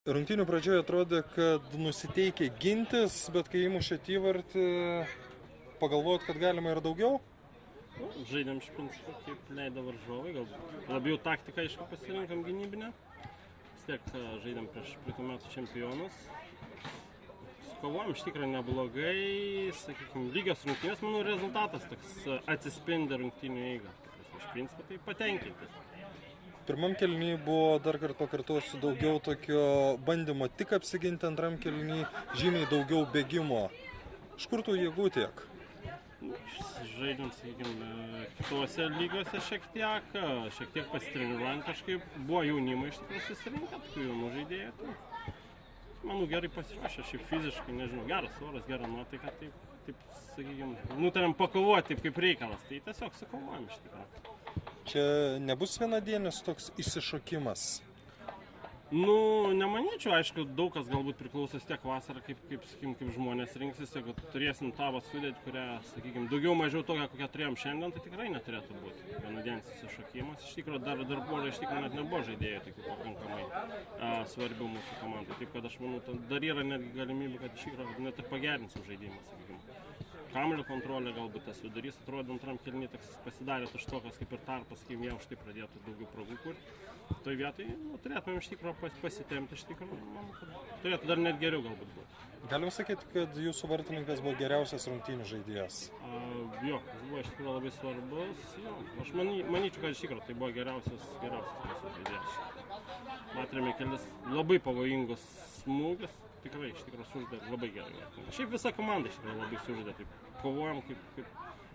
Rungtynių pradžioje atrodė, kad nusiteikė gintis, bet kai įmušėt įvartį, pagalvojot, kad galima ir daugiau? Žaidėm iš principo, kaip leido varžovai, gal labiau taktiką aišku pasirinkam gynybinę. Vis tiek žaidėm prieš praeitų metų čempionus. Kovojom iš tikrųjų neblogai, sakykime, lygios rungtynės, manau, rezultatas toks atsispindi rungtynių eigą. Iš principo tai patenkinti. Pirmam kėliny buvo, dar kartą pakartosiu, daugiau tokio bandymo tik apsiginti, antram kėliny žymiai daugiau bėgimo. Iš kur tų jėgų tiek? Žaidėm, sakykime, kitose lygose šiek tiek pasitreniruojant kažkaip. Buvo jaunimai iš tikrųjų susirinkę, tokių jaunų žaidėjų. Tai, manau, gerai pasiruošę, šiaip fiziškai, nežinau, geras oras, gera nuotaika, taip sakykime, nutarėm pakovoti taip kaip reikalas, tai tiesiog sukovojom iš tikrųjų. Čia nebus vienadienis toks įsišokimas? Nu, nemanyčiau, aišku, daug kas galbūt priklausys tiek vasarą, kaip žmonės rinksis, jeigu turėsim tą sudėtį, kurią, sakykime, daugiau mažiau tokią, kokią turėjom šiandien, tai tikrai neturėtų būti vienadienis įsišokimas. Iš tikrųjų, dar porą iš tikrųjų net nebuvo žaidėjų tokių pakankamai svarbių mūsų komandai. Taip, kad aš manau, dar yra netgi galimybė, kad iš tikrųjų net ir pagerinsim žaidimą, sakykime. Kamuolio kontrolė galbūt tas vidurys atrodo antram kėliny toks pasidarė tuštokas kaip ir tarpas, sakykime, jie už tai pradėtų daugiau progų kurti. Toj vietoj turėtumėm iš tikrųjų pasitempti, iš tikrųjų, manau, kad turėtų dar net geriau galbūt būti. Galim sakyti, kad jūsų vartininkas buvo geriausias rungtynių žaidėjas? Jo, jis buvo iš tikrųjų labai svarbus. Jo. Aš manyčiau, kad iš tikrųjų tai buvo geriausias mūsų žaidėjas. Matėme kelis labai pavojingus smūgius. Tikrai, iš tikrųjų, sužaidė labai gerai. Šiaip visa komanda iš tikrųjų labai sužaidė. Taip, kovojom,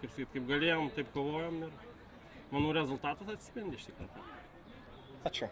kaip galėjom, taip kovojom ir manau rezultatas atsispindi iš tikrųjų. Ačiū.